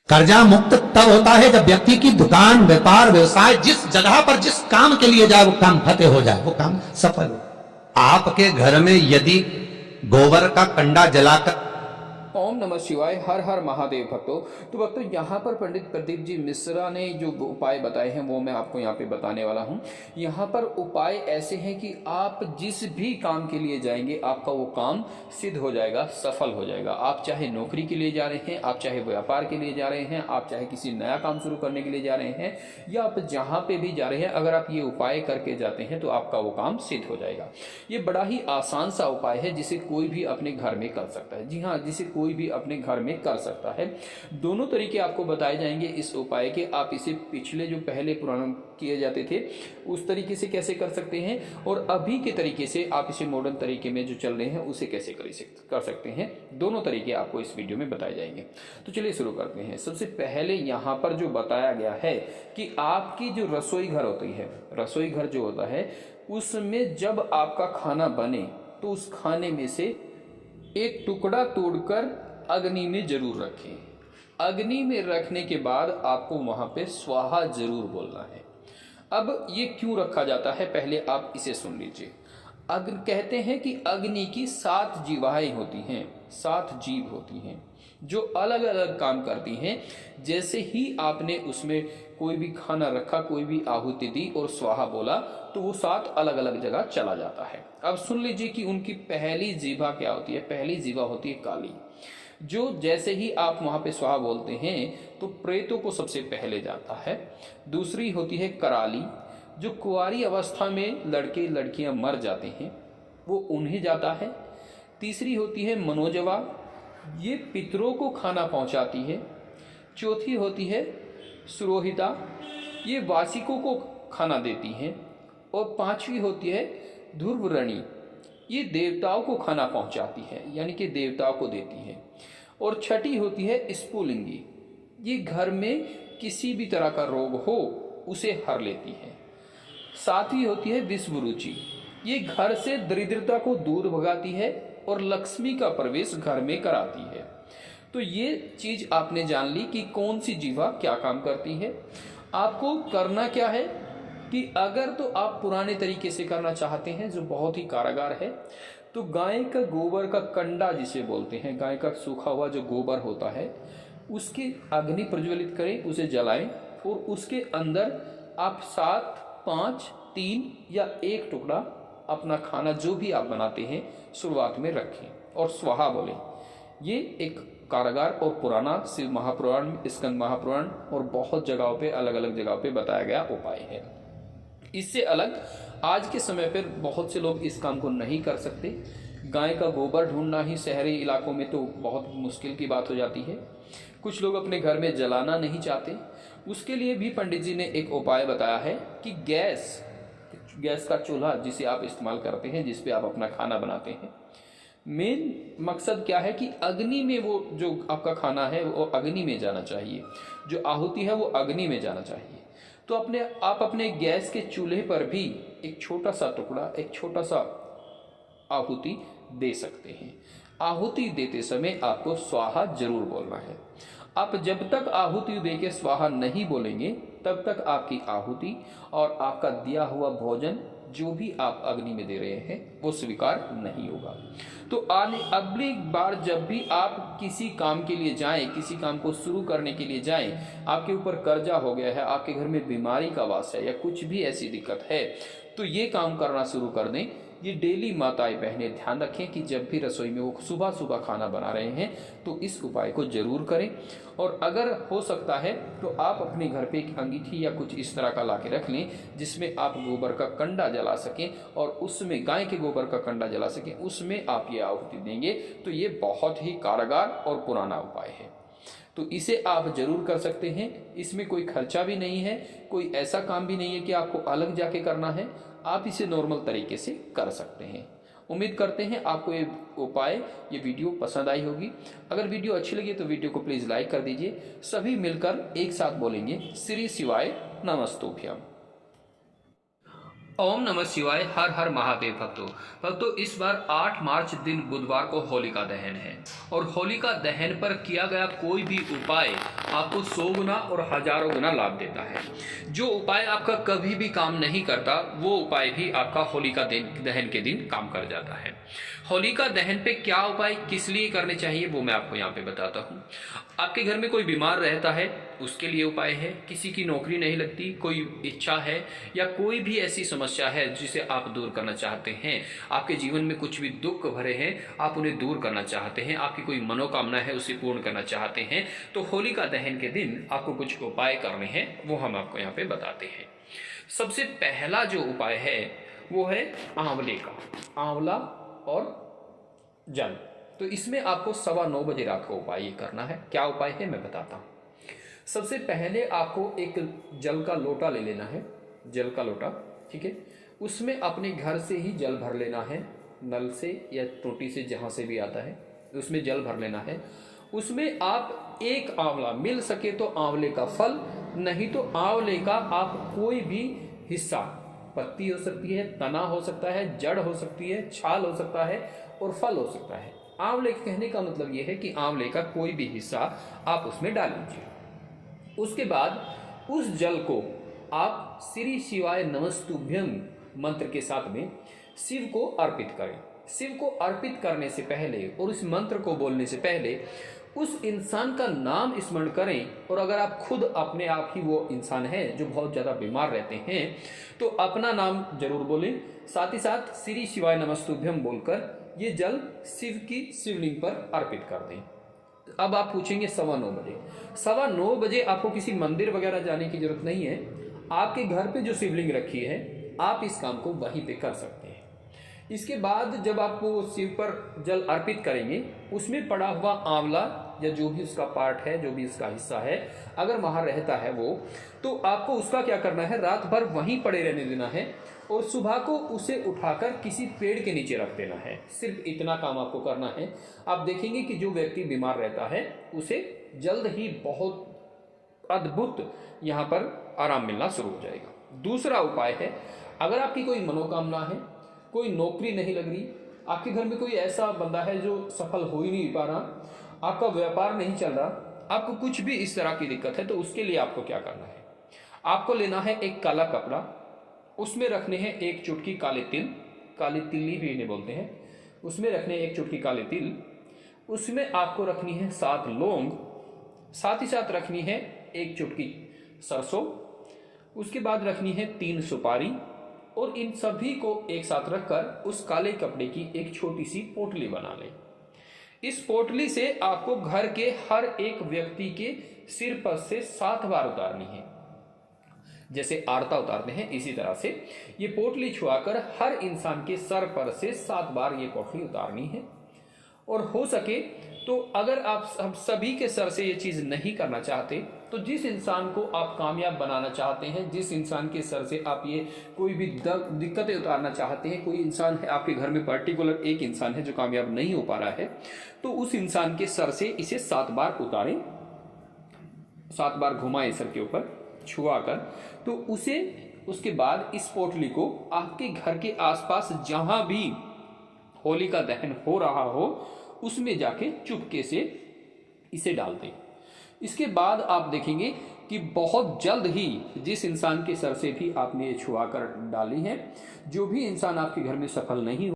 कर्जा मुक्त तब होता है जब व्यक्ति की दुकान, व्यापार, व्यवसाय जिस जगह पर जिस काम के लिए जाए वो काम फतेह हो जाए, वो काम सफल हो। आपके घर में यदि गोबर का कंडा जलाकर ओम नमः शिवाय, हर हर महादेव भक्तों। तो भक्तों, यहाँ पर पंडित प्रदीप जी मिश्रा ने जो उपाय बताए हैं वो मैं आपको यहाँ पे बताने वाला हूँ। यहाँ पर उपाय ऐसे हैं कि आप जिस भी काम के लिए जाएंगे आपका वो काम सिद्ध हो जाएगा, सफल हो जाएगा। आप चाहे नौकरी के लिए जा रहे हैं, आप चाहे व्यापार के लिए जा रहे हैं, आप चाहे किसी नया काम शुरू करने के लिए जा रहे हैं, या आप जहाँ पे भी जा रहे हैं, अगर आप ये उपाय करके जाते हैं तो आपका वो काम सिद्ध हो जाएगा। ये बड़ा ही आसान सा उपाय है जिसे कोई भी अपने घर में कर सकता है। जी हाँ, जिसे कोई भी अपने घर में कर सकता है। दोनों तरीके आपको बताए जाएंगे इस उपाय के। आप इसे पिछले जो पहले पुराने किए जाते थे उस तरीके से कैसे कर सकते हैं, और अभी के तरीके से आप इसे मॉडर्न तरीके में जो चल रहे हैं उसे कैसे कर सकते हैं। दोनों तरीके आपको इस वीडियो में बताए जाएंगे। तो चलिए शुरू करते हैं। सबसे पहले यहाँ पर जो बताया गया है कि आपकी जो रसोई घर होती है, रसोई घर जो होता है उसमें जब आपका खाना बने तो उस खाने में से एक टुकड़ा तोड़कर अग्नि में जरूर रखें। अग्नि में रखने के बाद आपको वहां पे स्वाहा जरूर बोलना है। अब ये क्यों रखा जाता है, पहले आप इसे सुन लीजिए। अग्नि कहते हैं कि अग्नि की 7 जीवाएं होती हैं, 7 जीव होती हैं जो अलग अलग काम करती हैं। जैसे ही आपने उसमें कोई भी खाना रखा, कोई भी आहुति दी और स्वाहा बोला तो वो 7 अलग अलग जगह चला जाता है। अब सुन लीजिए कि उनकी पहली जीवा क्या होती है। पहली जीवा होती है काली, जो जैसे ही आप वहां पे स्वाहा बोलते हैं तो प्रेतों को सबसे पहले जाता है। दूसरी होती है कराली, जो कुंवारी अवस्था में लड़के लड़कियां मर जाते हैं वो उन्हें जाता है। तीसरी होती है मनोजवा, ये पितरों को खाना पहुंचाती है। चौथी होती है सुरोहिता, ये वासिकों को खाना देती हैं। और 5वीं होती है ध्रुवरणी, ये देवताओं को खाना पहुंचाती है, यानी कि देवताओं को देती है। और 6ठी होती है स्फुलिंगी, ये घर में किसी भी तरह का रोग हो उसे हर लेती है। 7वीं होती है विश्वरुचि, ये घर से दरिद्रता को दूर भगाती है और लक्ष्मी का प्रवेश घर में कराती है। तो ये चीज आपने जान ली कि कौन सी जीवा क्या काम करती है। आपको करना क्या है कि अगर तो आप पुराने तरीके से करना चाहते हैं जो बहुत ही कारागार है, तो गाय का गोबर का कंडा जिसे बोलते हैं, गाय का सूखा हुआ जो गोबर होता है उसकी अग्नि प्रज्वलित करें, उसे जलाएं और उसके अंदर आप 7, 5, 3 या 1 टुकड़ा अपना खाना जो भी आप बनाते हैं शुरुआत में रखें और स्वाहा बोलें। ये एक कारागार और पुराना शिव महापुराण, स्कंद महापुराण और बहुत जगहों पे अलग अलग जगहों पे बताया गया उपाय है। इससे अलग आज के समय पर बहुत से लोग इस काम को नहीं कर सकते। गाय का गोबर ढूंढना ही शहरी इलाकों में तो बहुत मुश्किल की बात हो जाती है। कुछ लोग अपने घर में जलाना नहीं चाहते, उसके लिए भी पंडित जी ने एक उपाय बताया है कि गैस का चूल्हा जिसे आप इस्तेमाल करते हैं, जिस पे आप अपना खाना बनाते हैं, मेन मकसद क्या है कि अग्नि में वो जो आपका खाना है वो अग्नि में जाना चाहिए, जो आहुति है वो अग्नि में जाना चाहिए। तो आप अपने गैस के चूल्हे पर भी एक छोटा सा टुकड़ा, एक छोटा सा आहुति दे सकते हैं। आहुति देते समय आपको स्वाहा जरूर बोलना है। आप जब तक आहुति देके स्वाहा नहीं बोलेंगे तब तक आपकी आहुति और आपका दिया हुआ भोजन जो भी आप अग्नि में दे रहे हैं वो स्वीकार नहीं होगा। तो अगली बार जब भी आप किसी काम के लिए जाएं, किसी काम को शुरू करने के लिए जाएं, आपके ऊपर कर्जा हो गया है, आपके घर में बीमारी का वास है या कुछ भी ऐसी दिक्कत है, तो ये काम करना शुरू कर दें। ये डेली माताएं बहनें ध्यान रखें कि जब भी रसोई में वो सुबह सुबह खाना बना रहे हैं तो इस उपाय को जरूर करें। और अगर हो सकता है तो आप अपने घर पे एक अंगीठी या कुछ इस तरह का ला के रख लें जिसमें आप गोबर का कंडा जला सकें और उसमें गाय के गोबर का कंडा जला सकें, उसमें आप ये आहुति देंगे। तो ये बहुत ही कारगर और पुराना उपाय है, तो इसे आप जरूर कर सकते हैं। इसमें कोई खर्चा भी नहीं है, कोई ऐसा काम भी नहीं है कि आपको अलग जाके करना है, आप इसे नॉर्मल तरीके से कर सकते हैं। उम्मीद करते हैं आपको ये उपाय, ये वीडियो पसंद आई होगी। अगर वीडियो अच्छी लगी तो वीडियो को प्लीज लाइक कर दीजिए। सभी मिलकर एक साथ बोलेंगे श्री शिवाय नमस्तुभ्यम। ओम नमः शिवाय। हर हर महादेव भक्तों, इस बार 8 मार्च दिन बुधवार को होलिका दहन है और होलिका दहन पर किया गया कोई भी उपाय आपको 100 गुना और हजारों गुना लाभ देता है। जो उपाय आपका कभी भी काम नहीं करता वो उपाय भी आपका होलिका दहन के दिन काम कर जाता है। होलिका दहन पे क्या उपाय किस लिए करने चाहिए वो मैं आपको यहाँ पे बताता हूँ। आपके घर में कोई बीमार रहता है उसके लिए उपाय है, किसी की नौकरी नहीं लगती, कोई इच्छा है या कोई भी ऐसी समस्या है जिसे आप दूर करना चाहते हैं, आपके जीवन में कुछ भी दुख भरे हैं आप उन्हें दूर करना चाहते हैं, आपकी कोई मनोकामना है उसे पूर्ण करना चाहते हैं, तो होलिका दहन के दिन आपको कुछ उपाय करने हैं वो हम आपको यहाँ पे बताते हैं। सबसे पहला जो उपाय है वो है आंवले का, आंवला और जल। तो इसमें आपको 9:15 बजे रात को उपाय ये करना है। क्या उपाय है मैं बताता हूँ। सबसे पहले आपको एक जल का लोटा ले लेना है, जल का लोटा, ठीक है। उसमें अपने घर से ही जल भर लेना है, नल से या टोटी से जहाँ से भी आता है उसमें जल भर लेना है। उसमें आप एक आंवला, मिल सके तो आंवले का फल, नहीं तो आंवले का आप कोई भी हिस्सा, पत्ती हो सकती है, तना हो सकता है, जड़ हो सकती है, छाल हो सकता है और फल हो सकता है। आंवले के कहने का मतलब यह है कि आंवले का कोई भी हिस्सा आप उसमें डाल लीजिए। उसके बाद उस जल को आप श्री शिवाय नमस्तुभ्यम मंत्र के साथ में शिव को अर्पित करें। शिव को अर्पित करने से पहले और इस मंत्र को बोलने से पहले उस इंसान का नाम स्मरण करें। और अगर आप खुद अपने आप ही वो इंसान है जो बहुत ज़्यादा बीमार रहते हैं तो अपना नाम जरूर बोलें, साथ ही साथ श्री शिवाय नमस्तुभ्यम बोलकर ये जल शिव की शिवलिंग पर अर्पित कर दें। अब आप पूछेंगे 9:15 बजे। 9:15 बजे आपको किसी मंदिर वगैरह जाने की जरूरत नहीं है। आपके घर पे जो शिवलिंग रखी है आप इस काम को वहीं पे कर सकते हैं। इसके बाद जब आप वो शिव पर जल अर्पित करेंगे उसमें पड़ा हुआ आंवला या जो भी उसका पार्ट है, जो भी उसका हिस्सा है, अगर वहां रहता है वो, तो आपको उसका क्या करना है, रात भर वहीं पड़े रहने देना है और सुबह को उसे उठाकर किसी पेड़ के नीचे रख देना है। सिर्फ इतना काम आपको करना है। आप देखेंगे कि जो व्यक्ति बीमार रहता है उसे जल्द ही बहुत अद्भुत यहाँ पर आराम मिलना शुरू हो जाएगा। दूसरा उपाय है, अगर आपकी कोई मनोकामना है, कोई नौकरी नहीं लग रही, आपके घर में कोई ऐसा बंदा है जो सफल हो ही नहीं पा रहा, आपका व्यापार नहीं चल रहा, आपको कुछ भी इस तरह की दिक्कत है, तो उसके लिए आपको क्या करना है, आपको लेना है एक काला कपड़ा, उसमें रखने हैं एक चुटकी काले तिल, काली तिल्ली भी इन्हें बोलते हैं, उसमें रखने एक चुटकी काले तिल, उसमें आपको रखनी है 7 लौंग, साथ ही साथ रखनी है एक चुटकी सरसों, उसके बाद रखनी है 3 सुपारी और इन सभी को एक साथ रखकर उस काले कपड़े की एक छोटी सी पोटली बना लें। इस पोटली से आपको घर के हर एक व्यक्ति के सिर पर से 7 बार उतारनी है। जैसे आरता उतारते हैं इसी तरह से ये पोटली छुआकर हर इंसान के सर पर से 7 बार ये पोटली उतारनी है। और हो सके तो अगर आप सभी के सर से ये चीज नहीं करना चाहते तो जिस इंसान को आप कामयाब बनाना चाहते हैं, जिस इंसान के सर से आप ये कोई भी दिक्कतें उतारना चाहते हैं, कोई इंसान है आपके घर में, पर्टिकुलर एक इंसान है जो कामयाब नहीं हो पा रहा है, तो उस इंसान के सर से इसे 7 बार उतारें, 7 बार घुमाएं सर के ऊपर छुआ कर। तो उसे उसके बाद इस पोटली को आपके घर के आसपास जहां भी होलिका दहन हो रहा हो उसमें जाके चुपके से इसे डाल दें। इसके बाद आप देखेंगे कि बहुत जल्द ही जिस इंसान के सर से भी आपने ये छुआ कर डाली है, जो भी इंसान आपके घर में सफल नहीं